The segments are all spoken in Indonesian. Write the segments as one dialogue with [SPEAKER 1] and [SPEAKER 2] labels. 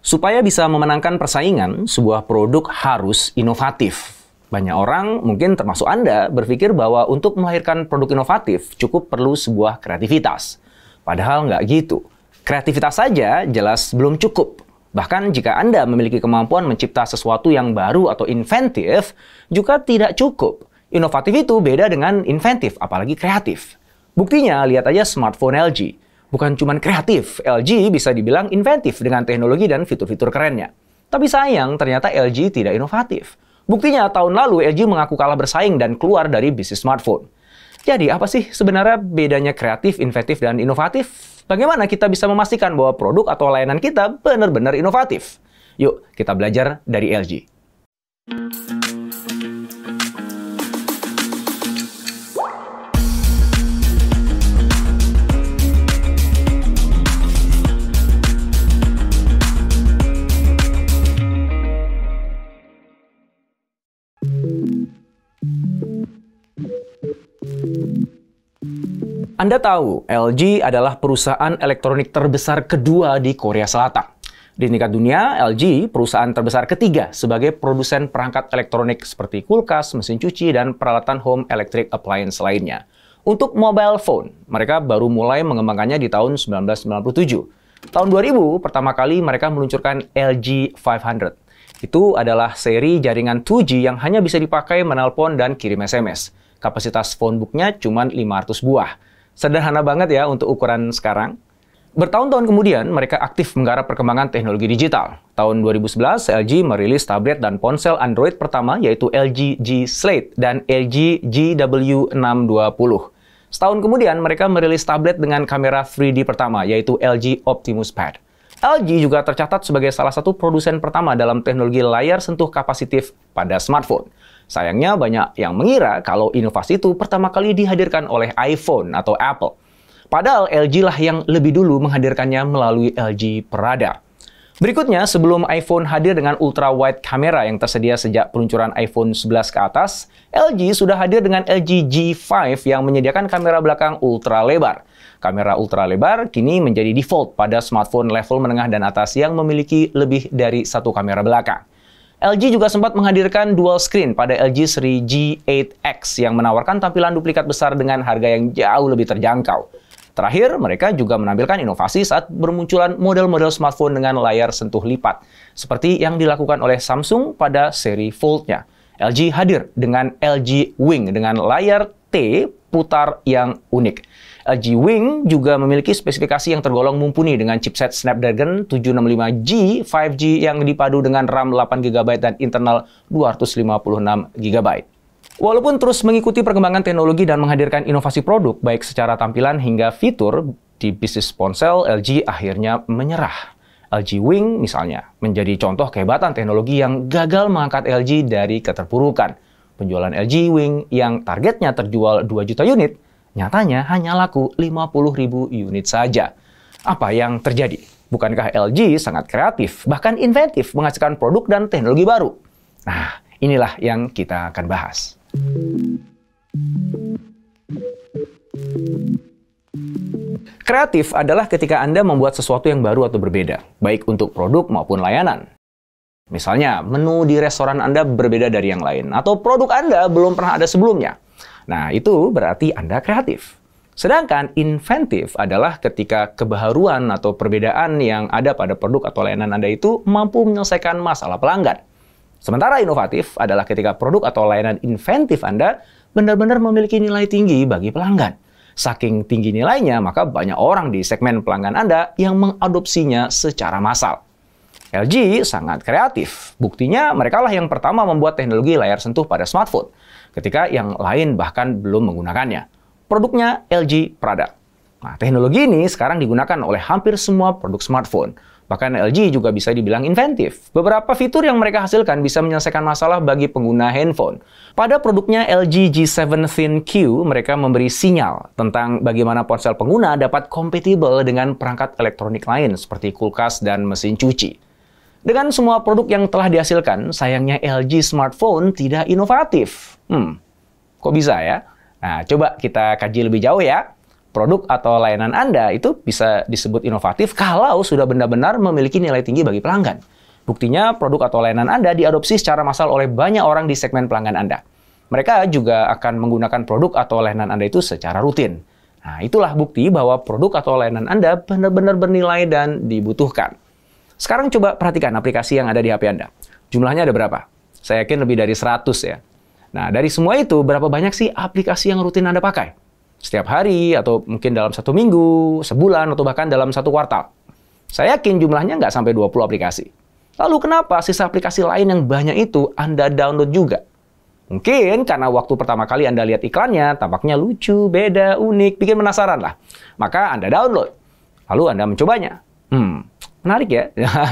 [SPEAKER 1] Supaya bisa memenangkan persaingan, sebuah produk harus inovatif. Banyak orang, mungkin termasuk Anda, berpikir bahwa untuk melahirkan produk inovatif cukup perlu sebuah kreativitas. Padahal nggak gitu. Kreativitas saja jelas belum cukup. Bahkan jika Anda memiliki kemampuan mencipta sesuatu yang baru atau inventif, juga tidak cukup. Inovatif itu beda dengan inventif, apalagi kreatif. Buktinya, lihat aja smartphone LG. Bukan cuma kreatif, LG bisa dibilang inventif dengan teknologi dan fitur-fitur kerennya. Tapi sayang, ternyata LG tidak inovatif. Buktinya, tahun lalu LG mengaku kalah bersaing dan keluar dari bisnis smartphone. Jadi, apa sih sebenarnya bedanya kreatif, inventif, dan inovatif? Bagaimana kita bisa memastikan bahwa produk atau layanan kita benar-benar inovatif? Yuk, kita belajar dari LG. Anda tahu, LG adalah perusahaan elektronik terbesar kedua di Korea Selatan. Di tingkat dunia, LG perusahaan terbesar ketiga sebagai produsen perangkat elektronik seperti kulkas, mesin cuci, dan peralatan home electric appliance lainnya. Untuk mobile phone, mereka baru mulai mengembangkannya di tahun 1997. Tahun 2000, pertama kali mereka meluncurkan LG 500. Itu adalah seri jaringan 2G yang hanya bisa dipakai menelpon dan kirim SMS. Kapasitas phonebooknya cuma 500 buah. Sederhana banget ya untuk ukuran sekarang. Bertahun-tahun kemudian, mereka aktif menggarap perkembangan teknologi digital. Tahun 2011, LG merilis tablet dan ponsel Android pertama, yaitu LG G Slate dan LG GW620. Setahun kemudian, mereka merilis tablet dengan kamera 3D pertama, yaitu LG Optimus Pad. LG juga tercatat sebagai salah satu produsen pertama dalam teknologi layar sentuh kapasitif pada smartphone. Sayangnya banyak yang mengira kalau inovasi itu pertama kali dihadirkan oleh iPhone atau Apple. Padahal LG lah yang lebih dulu menghadirkannya melalui LG Peradar. Berikutnya, sebelum iPhone hadir dengan ultra-wide kamera yang tersedia sejak peluncuran iPhone 11 ke atas, LG sudah hadir dengan LG G5 yang menyediakan kamera belakang ultra lebar. Kamera ultra lebar kini menjadi default pada smartphone level menengah dan atas yang memiliki lebih dari satu kamera belakang. LG juga sempat menghadirkan dual screen pada LG seri G8X yang menawarkan tampilan duplikat besar dengan harga yang jauh lebih terjangkau. Terakhir, mereka juga menampilkan inovasi saat bermunculan model-model smartphone dengan layar sentuh lipat, seperti yang dilakukan oleh Samsung pada seri Fold-nya. LG hadir dengan LG Wing dengan layar T putar yang unik. LG Wing juga memiliki spesifikasi yang tergolong mumpuni dengan chipset Snapdragon 765G 5G yang dipadu dengan RAM 8GB dan internal 256GB. Walaupun terus mengikuti perkembangan teknologi dan menghadirkan inovasi produk, baik secara tampilan hingga fitur, di bisnis ponsel LG akhirnya menyerah. LG Wing misalnya menjadi contoh kehebatan teknologi yang gagal mengangkat LG dari keterpurukan. Penjualan LG Wing yang targetnya terjual 2 juta unit, nyatanya hanya laku 50.000 unit saja. Apa yang terjadi? Bukankah LG sangat kreatif, bahkan inventif menghasilkan produk dan teknologi baru? Nah, inilah yang kita akan bahas. Kreatif adalah ketika Anda membuat sesuatu yang baru atau berbeda, baik untuk produk maupun layanan. Misalnya, menu di restoran Anda berbeda dari yang lain, atau produk Anda belum pernah ada sebelumnya. Nah, itu berarti Anda kreatif. Sedangkan inventif adalah ketika kebaharuan atau perbedaan yang ada pada produk atau layanan Anda itu mampu menyelesaikan masalah pelanggan. Sementara inovatif adalah ketika produk atau layanan inventif Anda benar-benar memiliki nilai tinggi bagi pelanggan. Saking tinggi nilainya, maka banyak orang di segmen pelanggan Anda yang mengadopsinya secara massal. LG sangat kreatif. Buktinya, merekalah yang pertama membuat teknologi layar sentuh pada smartphone, ketika yang lain bahkan belum menggunakannya. Produknya LG Peradar. Nah, teknologi ini sekarang digunakan oleh hampir semua produk smartphone. Bahkan LG juga bisa dibilang inventif. Beberapa fitur yang mereka hasilkan bisa menyelesaikan masalah bagi pengguna handphone. Pada produknya LG G7 Thin Q, mereka memberi sinyal tentang bagaimana ponsel pengguna dapat kompatibel dengan perangkat elektronik lain seperti kulkas dan mesin cuci. Dengan semua produk yang telah dihasilkan, sayangnya LG smartphone tidak inovatif. Kok bisa ya? Nah, coba kita kaji lebih jauh ya. produk atau layanan Anda itu bisa disebut inovatif kalau sudah benar-benar memiliki nilai tinggi bagi pelanggan. Buktinya, produk atau layanan Anda diadopsi secara massal oleh banyak orang di segmen pelanggan Anda. Mereka juga akan menggunakan produk atau layanan Anda itu secara rutin. Nah, itulah bukti bahwa produk atau layanan Anda benar-benar bernilai dan dibutuhkan. Sekarang coba perhatikan aplikasi yang ada di HP Anda. Jumlahnya ada berapa? Saya yakin lebih dari 100 ya. Nah, dari semua itu, berapa banyak sih aplikasi yang rutin Anda pakai? Setiap hari, atau mungkin dalam 1 minggu, sebulan, atau bahkan dalam 1 kuartal. Saya yakin jumlahnya nggak sampai 20 aplikasi. Lalu kenapa sisa aplikasi lain yang banyak itu Anda download juga? Mungkin karena waktu pertama kali Anda lihat iklannya, tampaknya lucu, beda, unik, bikin penasaran lah. Maka Anda download. Lalu Anda mencobanya. Menarik ya?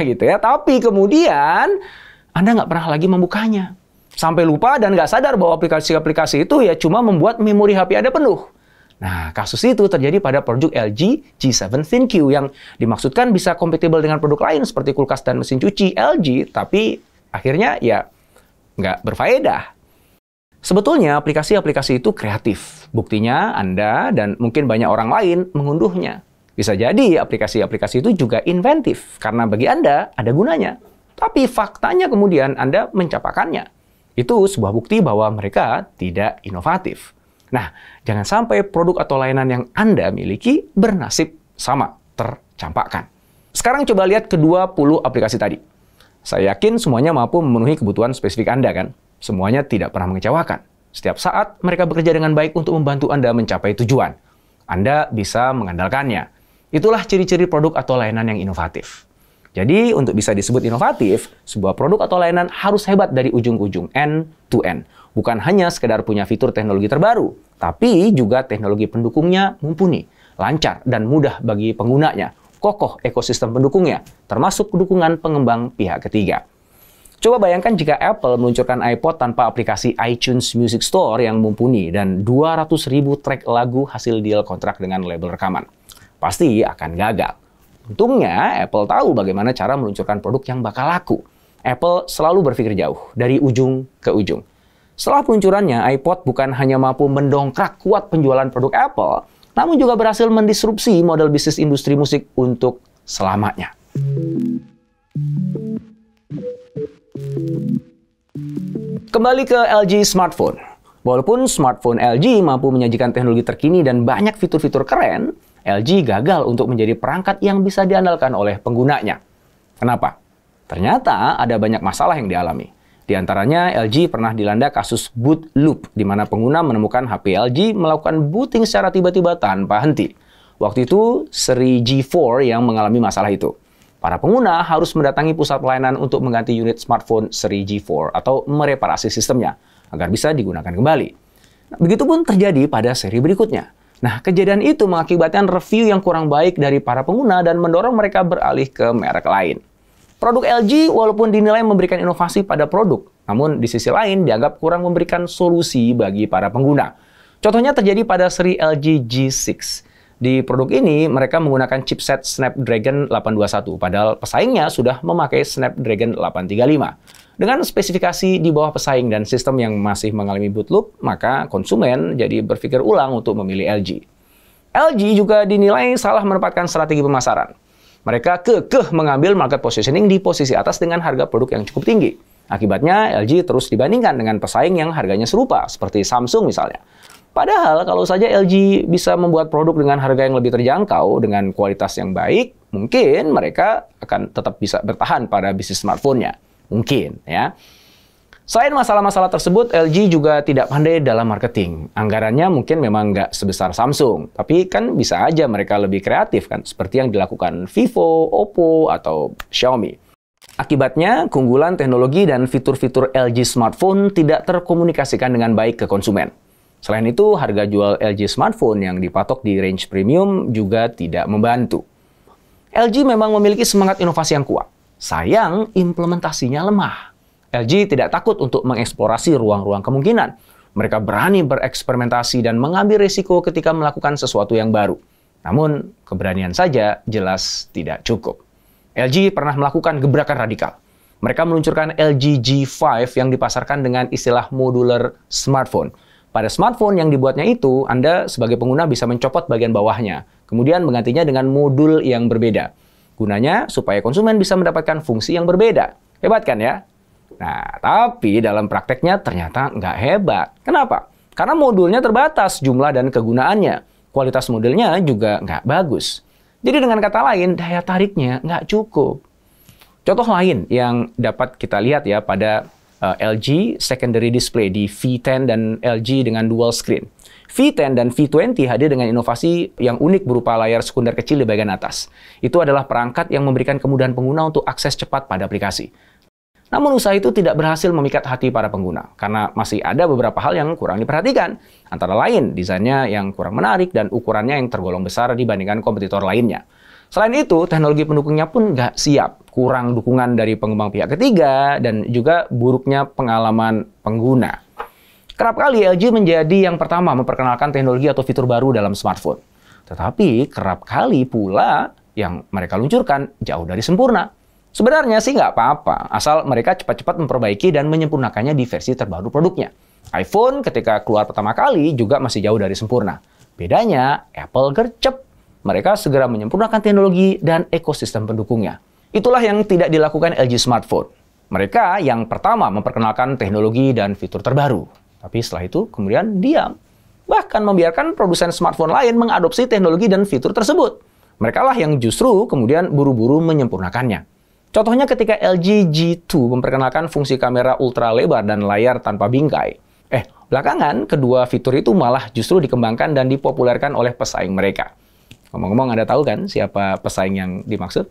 [SPEAKER 1] Gitu ya. Tapi kemudian Anda nggak pernah lagi membukanya. Sampai lupa dan nggak sadar bahwa aplikasi-aplikasi itu ya cuma membuat memori HP Anda penuh. Nah, kasus itu terjadi pada produk LG G7 ThinQ yang dimaksudkan bisa kompatibel dengan produk lain seperti kulkas dan mesin cuci LG, tapi akhirnya ya nggak berfaedah. Sebetulnya aplikasi-aplikasi itu kreatif. Buktinya Anda dan mungkin banyak orang lain mengunduhnya. Bisa jadi aplikasi-aplikasi itu juga inventif karena bagi Anda ada gunanya. Tapi faktanya kemudian Anda mencapakannya. Itu sebuah bukti bahwa mereka tidak inovatif. Nah, jangan sampai produk atau layanan yang Anda miliki bernasib sama, tercampakkan. Sekarang coba lihat ke-20 aplikasi tadi. Saya yakin semuanya mampu memenuhi kebutuhan spesifik Anda kan? Semuanya tidak pernah mengecewakan. Setiap saat mereka bekerja dengan baik untuk membantu Anda mencapai tujuan. Anda bisa mengandalkannya. Itulah ciri-ciri produk atau layanan yang inovatif. Jadi, untuk bisa disebut inovatif, sebuah produk atau layanan harus hebat dari ujung ke ujung, end to end. Bukan hanya sekedar punya fitur teknologi terbaru, tapi juga teknologi pendukungnya mumpuni, lancar, dan mudah bagi penggunanya. Kokoh ekosistem pendukungnya, termasuk dukungan pengembang pihak ketiga. Coba bayangkan jika Apple meluncurkan iPod tanpa aplikasi iTunes Music Store yang mumpuni dan 200.000 track lagu hasil deal kontrak dengan label rekaman. Pasti akan gagal. Untungnya, Apple tahu bagaimana cara meluncurkan produk yang bakal laku. Apple selalu berpikir jauh, dari ujung ke ujung. Setelah peluncurannya, iPod bukan hanya mampu mendongkrak kuat penjualan produk Apple, namun juga berhasil mendisrupsi model bisnis industri musik untuk selamanya. Kembali ke LG Smartphone. Walaupun smartphone LG mampu menyajikan teknologi terkini dan banyak fitur-fitur keren, LG gagal untuk menjadi perangkat yang bisa diandalkan oleh penggunanya. Kenapa? Ternyata ada banyak masalah yang dialami. Di antaranya, LG pernah dilanda kasus boot loop, di mana pengguna menemukan HP LG melakukan booting secara tiba-tiba tanpa henti. Waktu itu, seri G4 yang mengalami masalah itu. Para pengguna harus mendatangi pusat pelayanan untuk mengganti unit smartphone seri G4 atau mereparasi sistemnya, agar bisa digunakan kembali. Nah, begitupun terjadi pada seri berikutnya. Nah, kejadian itu mengakibatkan review yang kurang baik dari para pengguna dan mendorong mereka beralih ke merek lain. Produk LG walaupun dinilai memberikan inovasi pada produk, namun di sisi lain dianggap kurang memberikan solusi bagi para pengguna. Contohnya terjadi pada seri LG G6. Di produk ini, mereka menggunakan chipset Snapdragon 821, padahal pesaingnya sudah memakai Snapdragon 835. Dengan spesifikasi di bawah pesaing dan sistem yang masih mengalami boot loop, maka konsumen jadi berpikir ulang untuk memilih LG. LG juga dinilai salah menempatkan strategi pemasaran. Mereka kekeh mengambil market positioning di posisi atas dengan harga produk yang cukup tinggi. Akibatnya, LG terus dibandingkan dengan pesaing yang harganya serupa, seperti Samsung misalnya. Padahal, kalau saja LG bisa membuat produk dengan harga yang lebih terjangkau, dengan kualitas yang baik, mungkin mereka akan tetap bisa bertahan pada bisnis smartphone-nya. Mungkin, ya. Selain masalah-masalah tersebut, LG juga tidak pandai dalam marketing. Anggarannya mungkin memang nggak sebesar Samsung, tapi kan bisa aja mereka lebih kreatif kan, seperti yang dilakukan Vivo, Oppo, atau Xiaomi. Akibatnya, keunggulan teknologi dan fitur-fitur LG smartphone tidak terkomunikasikan dengan baik ke konsumen. Selain itu, harga jual LG smartphone yang dipatok di range premium juga tidak membantu. LG memang memiliki semangat inovasi yang kuat. Sayang, implementasinya lemah. LG tidak takut untuk mengeksplorasi ruang-ruang kemungkinan. Mereka berani bereksperimentasi dan mengambil risiko ketika melakukan sesuatu yang baru. Namun, keberanian saja jelas tidak cukup. LG pernah melakukan gebrakan radikal. Mereka meluncurkan LG G5 yang dipasarkan dengan istilah modular smartphone. Pada smartphone yang dibuatnya itu, Anda sebagai pengguna bisa mencopot bagian bawahnya, kemudian menggantinya dengan modul yang berbeda. Gunanya supaya konsumen bisa mendapatkan fungsi yang berbeda. Hebat kan ya? Nah, tapi dalam prakteknya ternyata nggak hebat. Kenapa? Karena modulnya terbatas jumlah dan kegunaannya. Kualitas modelnya juga nggak bagus. Jadi dengan kata lain, daya tariknya nggak cukup. Contoh lain yang dapat kita lihat ya pada LG secondary display di V10 dan LG dengan dual screen. V10 dan V20 hadir dengan inovasi yang unik berupa layar sekunder kecil di bagian atas. Itu adalah perangkat yang memberikan kemudahan pengguna untuk akses cepat pada aplikasi. Namun usaha itu tidak berhasil memikat hati para pengguna, karena masih ada beberapa hal yang kurang diperhatikan. Antara lain, desainnya yang kurang menarik dan ukurannya yang tergolong besar dibandingkan kompetitor lainnya. Selain itu, teknologi pendukungnya pun nggak siap, kurang dukungan dari pengembang pihak ketiga, dan juga buruknya pengalaman pengguna. Kerap kali LG menjadi yang pertama memperkenalkan teknologi atau fitur baru dalam smartphone. Tetapi kerap kali pula yang mereka luncurkan jauh dari sempurna. Sebenarnya sih nggak apa-apa, asal mereka cepat-cepat memperbaiki dan menyempurnakannya di versi terbaru produknya. iPhone ketika keluar pertama kali juga masih jauh dari sempurna. Bedanya, Apple gercep. Mereka segera menyempurnakan teknologi dan ekosistem pendukungnya. Itulah yang tidak dilakukan LG Smartphone. Mereka yang pertama memperkenalkan teknologi dan fitur terbaru. Tapi setelah itu kemudian diam. Bahkan membiarkan produsen smartphone lain mengadopsi teknologi dan fitur tersebut. Mereka lah yang justru kemudian buru-buru menyempurnakannya. Contohnya ketika LG G2 memperkenalkan fungsi kamera ultra lebar dan layar tanpa bingkai. Belakangan kedua fitur itu malah justru dikembangkan dan dipopulerkan oleh pesaing mereka. Ngomong-ngomong, Anda tahu kan siapa pesaing yang dimaksud?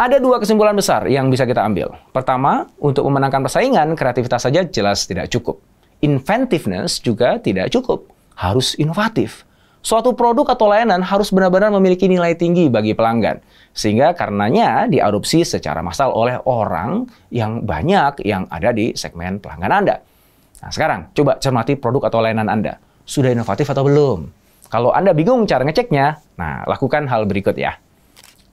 [SPEAKER 1] Ada dua kesimpulan besar yang bisa kita ambil. Pertama, untuk memenangkan persaingan, kreativitas saja jelas tidak cukup. Inventiveness juga tidak cukup. Harus inovatif. Suatu produk atau layanan harus benar-benar memiliki nilai tinggi bagi pelanggan. Sehingga karenanya diadopsi secara massal oleh orang yang banyak yang ada di segmen pelanggan Anda. Nah, sekarang coba cermati produk atau layanan Anda. Sudah inovatif atau belum? Kalau Anda bingung cara ngeceknya, nah lakukan hal berikut ya.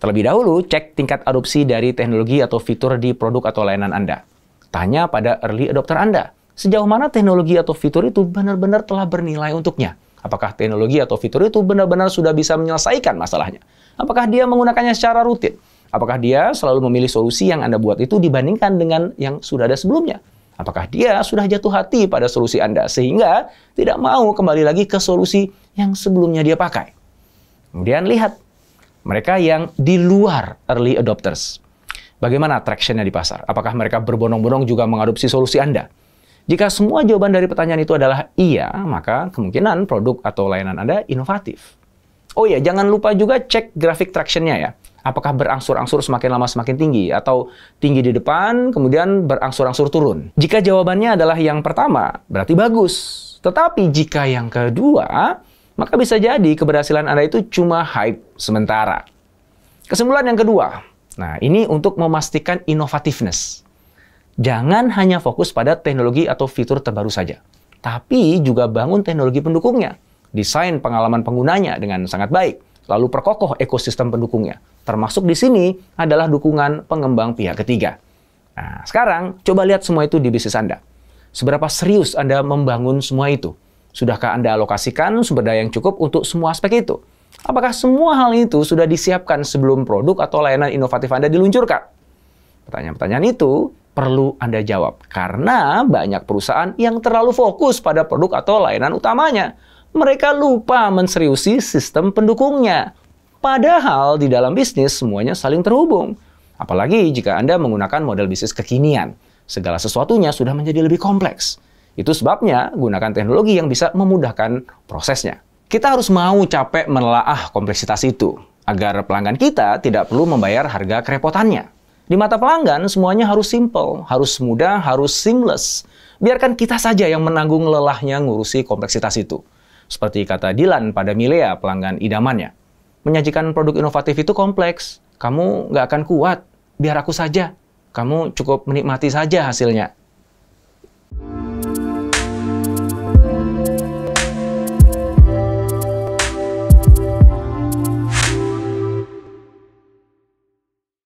[SPEAKER 1] Terlebih dahulu, cek tingkat adopsi dari teknologi atau fitur di produk atau layanan Anda. Tanya pada early adopter Anda, sejauh mana teknologi atau fitur itu benar-benar telah bernilai untuknya. Apakah teknologi atau fitur itu benar-benar sudah bisa menyelesaikan masalahnya? Apakah dia menggunakannya secara rutin? Apakah dia selalu memilih solusi yang Anda buat itu dibandingkan dengan yang sudah ada sebelumnya? Apakah dia sudah jatuh hati pada solusi Anda sehingga tidak mau kembali lagi ke solusi yang sebelumnya dia pakai? Kemudian lihat mereka yang di luar early adopters. Bagaimana traction-nya di pasar? Apakah mereka berbondong-bondong juga mengadopsi solusi Anda? Jika semua jawaban dari pertanyaan itu adalah iya, maka kemungkinan produk atau layanan Anda inovatif. Oh iya, jangan lupa juga cek grafik traction-nya ya. Apakah berangsur-angsur semakin lama semakin tinggi, atau tinggi di depan, kemudian berangsur-angsur turun? Jika jawabannya adalah yang pertama, berarti bagus. Tetapi jika yang kedua, maka bisa jadi keberhasilan Anda itu cuma hype sementara. Kesimpulan yang kedua, nah ini untuk memastikan innovativeness. Jangan hanya fokus pada teknologi atau fitur terbaru saja, tapi juga bangun teknologi pendukungnya. Desain pengalaman penggunanya dengan sangat baik, lalu perkokoh ekosistem pendukungnya. Termasuk di sini adalah dukungan pengembang pihak ketiga. Nah, sekarang coba lihat semua itu di bisnis Anda. Seberapa serius Anda membangun semua itu? Sudahkah Anda alokasikan sumber daya yang cukup untuk semua aspek itu? Apakah semua hal itu sudah disiapkan sebelum produk atau layanan inovatif Anda diluncurkan? Pertanyaan-pertanyaan itu perlu Anda jawab, karena banyak perusahaan yang terlalu fokus pada produk atau layanan utamanya. Mereka lupa menseriusi sistem pendukungnya. Padahal di dalam bisnis semuanya saling terhubung. Apalagi jika Anda menggunakan model bisnis kekinian. Segala sesuatunya sudah menjadi lebih kompleks. Itu sebabnya gunakan teknologi yang bisa memudahkan prosesnya. Kita harus mau capek menelaah kompleksitas itu, agar pelanggan kita tidak perlu membayar harga kerepotannya. Di mata pelanggan, semuanya harus simple, harus mudah, harus seamless. Biarkan kita saja yang menanggung lelahnya ngurusi kompleksitas itu. Seperti kata Dylan pada Milea, pelanggan idamannya. Menyajikan produk inovatif itu kompleks. Kamu nggak akan kuat. Biar aku saja. Kamu cukup menikmati saja hasilnya.